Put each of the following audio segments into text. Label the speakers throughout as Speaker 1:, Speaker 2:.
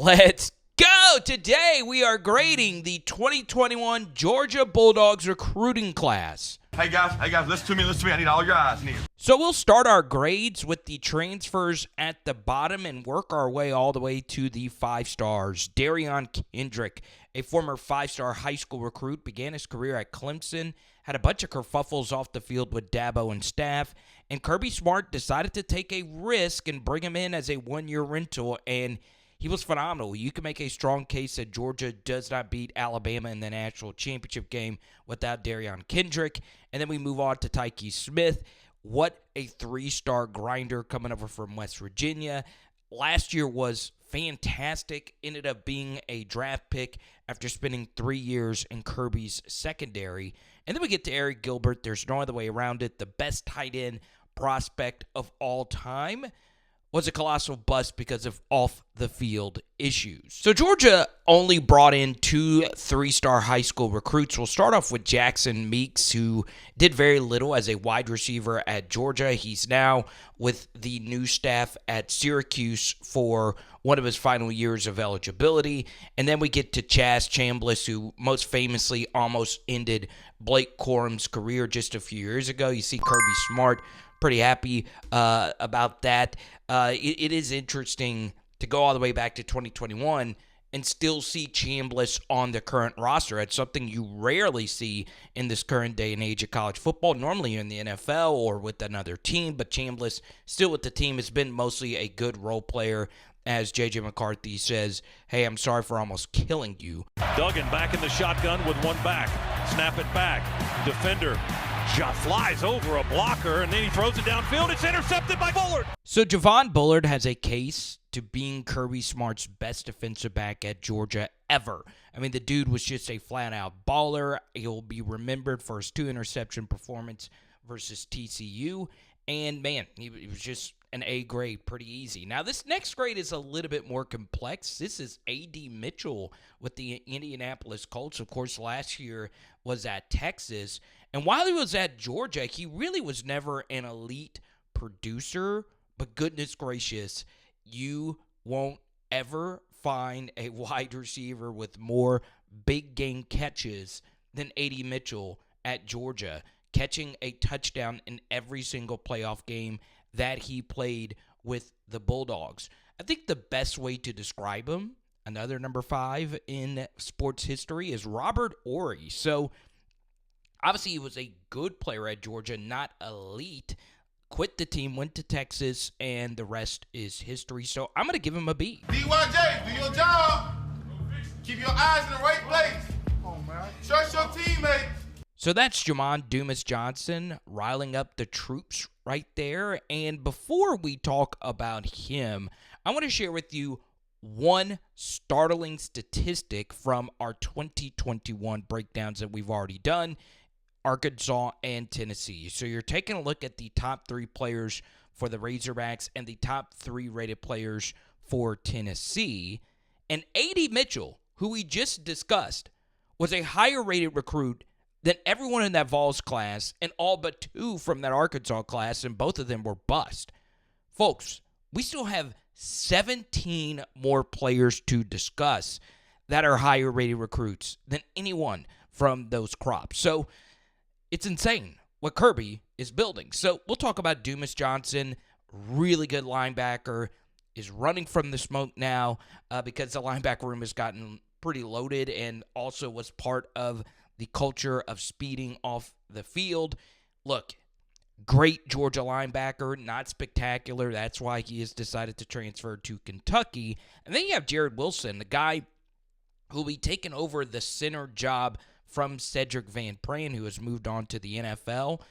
Speaker 1: Let's go! Today we are grading the 2021 Georgia Bulldogs recruiting class.
Speaker 2: Hey guys, listen to me. I need all your eyes.
Speaker 1: So we'll start our grades with the transfers at the bottom and work our way all the way to the 5 stars. Darion Kendrick, a former 5-star high school recruit, began his career at Clemson, had a bunch of kerfuffles off the field with Dabo and staff, and Kirby Smart decided to take a risk and bring him in as a 1-year rental, and he was phenomenal. You can make a strong case that Georgia does not beat Alabama in the national championship game without Darion Kendrick. And then we move on to Tyke Smith. What a 3-star grinder coming over from West Virginia. Last year was fantastic. Ended up being a draft pick after spending 3 years in Kirby's secondary. And then we get to Eric Gilbert. There's no other way around it. The best tight end prospect of all time. Was a colossal bust because of off-the-field issues. So Georgia only brought in 2 3-star high school recruits. We'll start off with Jackson Meeks, who did very little as a wide receiver at Georgia. He's now with the new staff at Syracuse for one of his final years of eligibility. And then we get to Chaz Chambliss, who most famously almost ended Blake Corum's career just a few years ago. You see Kirby Smart, pretty happy about that. It is interesting to go all the way back to 2021 and still see Chambliss on the current roster. It's something you rarely see in this current day and age of college football. Normally you're in the NFL or with another team, but Chambliss still with the team has been mostly a good role player. As J.J. McCarthy says, hey, I'm sorry for almost killing you.
Speaker 3: Duggan back in the shotgun with one back. Snap it back. Defender flies over a blocker, and then he throws it downfield. It's intercepted by Bullard.
Speaker 1: So Javon Bullard has a case to being Kirby Smart's best defensive back at Georgia ever. I mean, the dude was just a flat-out baller. He'll be remembered for his 2-interception performance versus TCU. And, man, he was just an A grade, pretty easy. Now, this next grade is a little bit more complex. This is A.D. Mitchell with the Indianapolis Colts. Of course, last year was at Texas. And while he was at Georgia, he really was never an elite producer. But goodness gracious, you won't ever find a wide receiver with more big game catches than A.D. Mitchell at Georgia, catching a touchdown in every single playoff game that he played with the Bulldogs. I think the best way to describe him, another number 5 in sports history, is Robert Horry. So, obviously, he was a good player at Georgia, not elite. Quit the team, went to Texas, and the rest is history. So, I'm going to give him a B.
Speaker 2: DYJ, do your job. Keep your eyes in the right place. Come on, man. Trust your teammates.
Speaker 1: So that's Jamon Dumas Johnson riling up the troops right there. And before we talk about him, I want to share with you one startling statistic from our 2021 breakdowns that we've already done, Arkansas and Tennessee. So you're taking a look at the top 3 players for the Razorbacks and the top 3 rated players for Tennessee. And A.D. Mitchell, who we just discussed, was a higher rated recruit than everyone in that Vols class and all but 2 from that Arkansas class, and both of them were bust. Folks, we still have 17 more players to discuss that are higher rated recruits than anyone from those crops. So it's insane what Kirby is building. So we'll talk about Dumas Johnson, really good linebacker, is running from the smoke now because the linebacker room has gotten pretty loaded and also was part of the culture of speeding off the field. Look, great Georgia linebacker, not spectacular. That's why he has decided to transfer to Kentucky. And then you have Jared Wilson, the guy who will be taking over the center job from Cedric Van Pran, who has moved on to the NFL.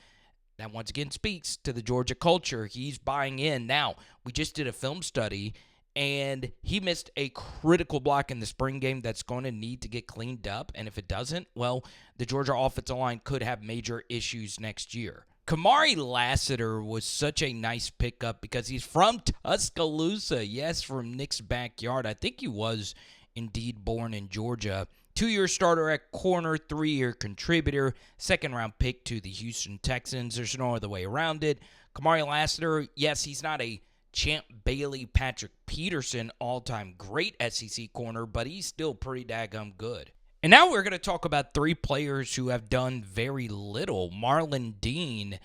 Speaker 1: That once again speaks to the Georgia culture. He's buying in. Now, we just did a film study, and he missed a critical block in the spring game that's going to need to get cleaned up. And if it doesn't, well, the Georgia offensive line could have major issues next year. Kamari Lassiter was such a nice pickup because he's from Tuscaloosa. Yes, from Nick's backyard. I think he was indeed born in Georgia. 2-year starter at corner, 3-year contributor, second-round pick to the Houston Texans. There's no other way around it. Kamari Lassiter, yes, he's not a Champ Bailey, Patrick Peterson, all-time great SEC corner, but he's still pretty daggum good. And now we're going to talk about three players who have done very little. Marlon Dean,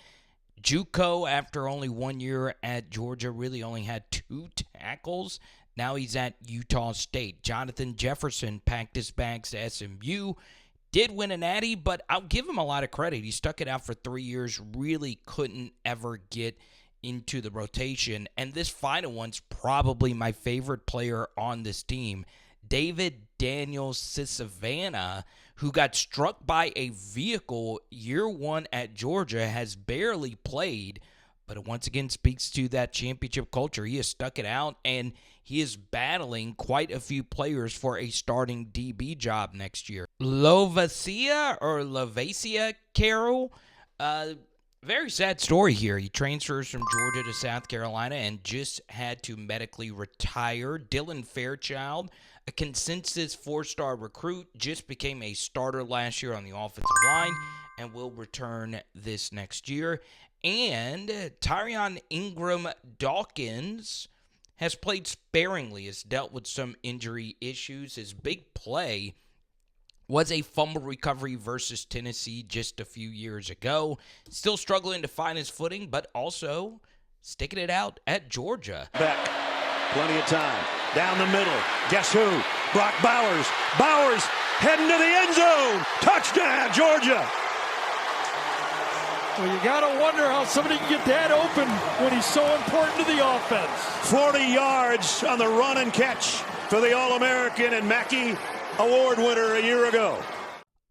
Speaker 1: JUCO, after only 1 year at Georgia, really only had 2 tackles. Now he's at Utah State. Jonathan Jefferson packed his bags to SMU. Did win a natty, but I'll give him a lot of credit. He stuck it out for 3 years, really couldn't ever get into the rotation. And this final one's probably my favorite player on this team. David Daniels Sisavana, who got struck by a vehicle year one at Georgia, has barely played, but it once again speaks to that championship culture. He has stuck it out, and he is battling quite a few players for a starting DB job next year. Lovacia Carroll, very sad story here. He transfers from Georgia to South Carolina and just had to medically retire. Dylan Fairchild, a consensus 4-star recruit, just became a starter last year on the offensive line and will return this next year. And Tyrion Ingram Dawkins has played sparingly, has dealt with some injury issues. His big play was a fumble recovery versus Tennessee just a few years ago. Still struggling to find his footing, but also sticking it out at Georgia.
Speaker 4: Beck, plenty of time. Down the middle. Guess who? Brock Bowers. Bowers heading to the end zone. Touchdown, Georgia.
Speaker 5: Well, you got to wonder how somebody can get that open when he's so important to the offense.
Speaker 4: 40 yards on the run and catch for the All-American and Mackey Award winner a year ago.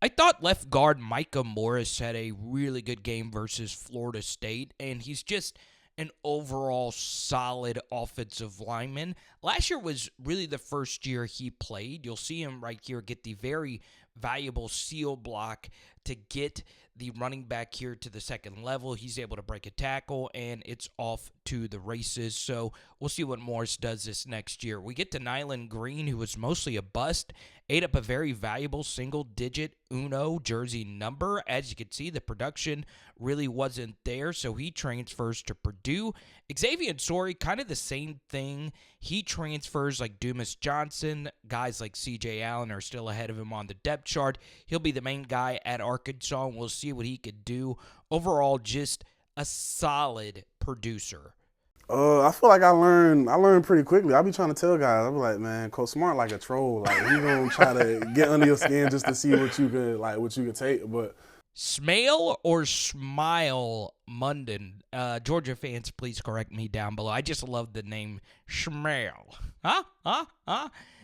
Speaker 1: I thought left guard Micah Morris had a really good game versus Florida State, and he's just an overall solid offensive lineman. Last year was really the first year he played. You'll see him right here get the very valuable seal block to get the running back here to the second level. He's able to break a tackle, and it's off to the races. So we'll see what Morris does this next year. We get to Nyland Green, who was mostly a bust, ate up a very valuable single-digit Uno jersey number. As you can see, the production really wasn't there, so he transfers to Purdue. Xavier Sorey, kind of the same thing. He transfers like Dumas Johnson. Guys like C.J. Allen are still ahead of him on the depth chart. He'll be the main guy at Arkansas, and we'll see what he could do. Overall, just a solid producer.
Speaker 6: I feel like I learned pretty quickly. I be trying to tell guys, I be like, man, Coach Smart like a troll. Like he gonna try to get under your skin just to see what you could take. But
Speaker 1: Smale or Smile Munden? Georgia fans, please correct me down below. I just love the name Smale.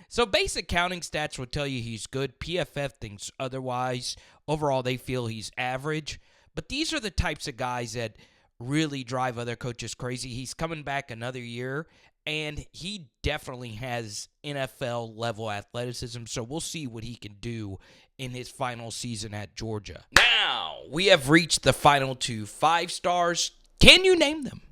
Speaker 1: So basic counting stats would tell you he's good. PFF thinks otherwise. Overall, they feel he's average. But these are the types of guys that really drive other coaches crazy. He's coming back another year, and he definitely has NFL-level athleticism, so we'll see what he can do in his final season at Georgia. Now, we have reached the final 2 5-stars. Can you name them?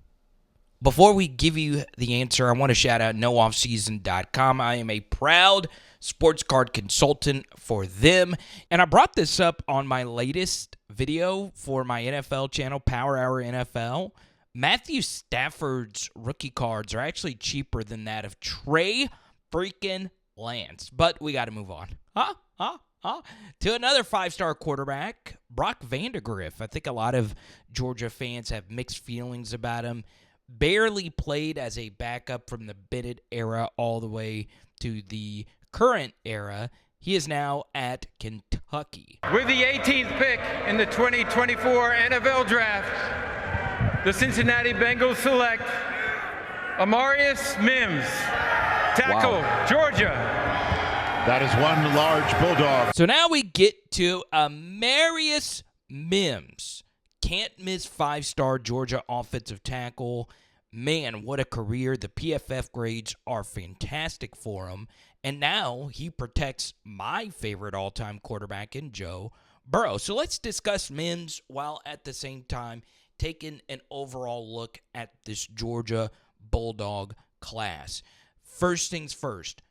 Speaker 1: Before we give you the answer, I want to shout out nooffseason.com. I am a proud sports card consultant for them, and I brought this up on my latest video for my NFL channel, Power Hour NFL. Matthew Stafford's rookie cards are actually cheaper than that of Trey freaking Lance, but we got to move on. To another 5-star quarterback, Brock Vandagriff. I think a lot of Georgia fans have mixed feelings about him. Barely played as a backup from the Bennett era all the way to the current era. He is now at Kentucky.
Speaker 7: With the 18th pick in the 2024 NFL Draft, the Cincinnati Bengals select Amarius Mims, tackle, Georgia.
Speaker 4: That is one large Bulldog.
Speaker 1: So now we get to Amarius Mims. Can't miss 5-star Georgia offensive tackle. Man, what a career. The PFF grades are fantastic for him. And now he protects my favorite all-time quarterback in Joe Burrow. So let's discuss Mims while at the same time taking an overall look at this Georgia Bulldog class. First things first,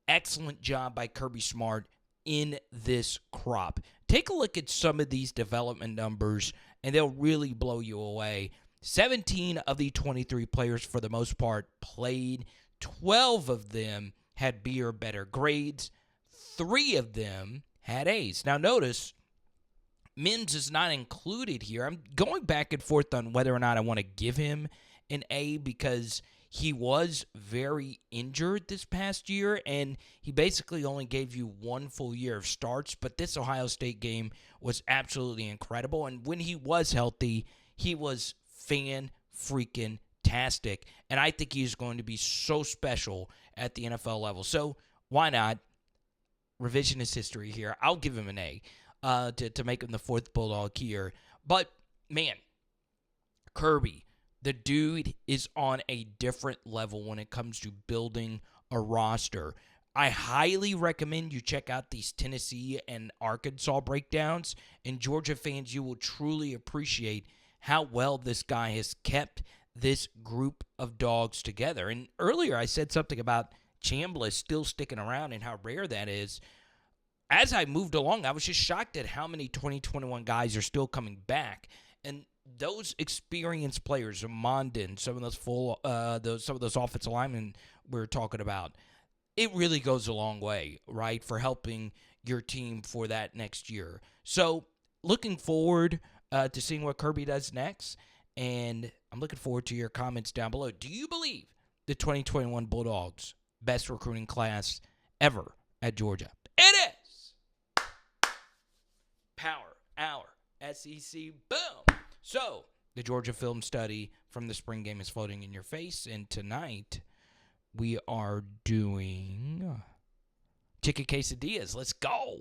Speaker 1: excellent job by Kirby Smart in this crop. Take a look at some of these development numbers, and they'll really blow you away. 17 of the 23 players, for the most part, played. 12 of them had B or better grades. 3 of them had A's. Now, notice, Mims is not included here. I'm going back and forth on whether or not I want to give him an A because he was very injured this past year, and he basically only gave you 1 full year of starts. But this Ohio State game was absolutely incredible, and when he was healthy, he was fan-freaking-tastic, and I think he's going to be so special at the NFL level. So why not? Revisionist history here. I'll give him an A to make him the 4th Bulldog here. But, man, Kirby, the dude is on a different level when it comes to building a roster. I highly recommend you check out these Tennessee and Arkansas breakdowns. And Georgia fans, you will truly appreciate how well this guy has kept this group of dogs together. And earlier I said something about Chambliss still sticking around and how rare that is. As I moved along, I was just shocked at how many 2021 guys are still coming back. And those experienced players, Mondin, some of those offensive linemen we're talking about, it really goes a long way, right, for helping your team for that next year. So looking forward to seeing what Kirby does next, and I'm looking forward to your comments down below. Do you believe the 2021 Bulldogs best recruiting class ever at Georgia? It is! Power Hour SEC, boom! So, the Georgia film study from the spring game is floating in your face, and tonight we are doing chicken quesadillas. Let's go!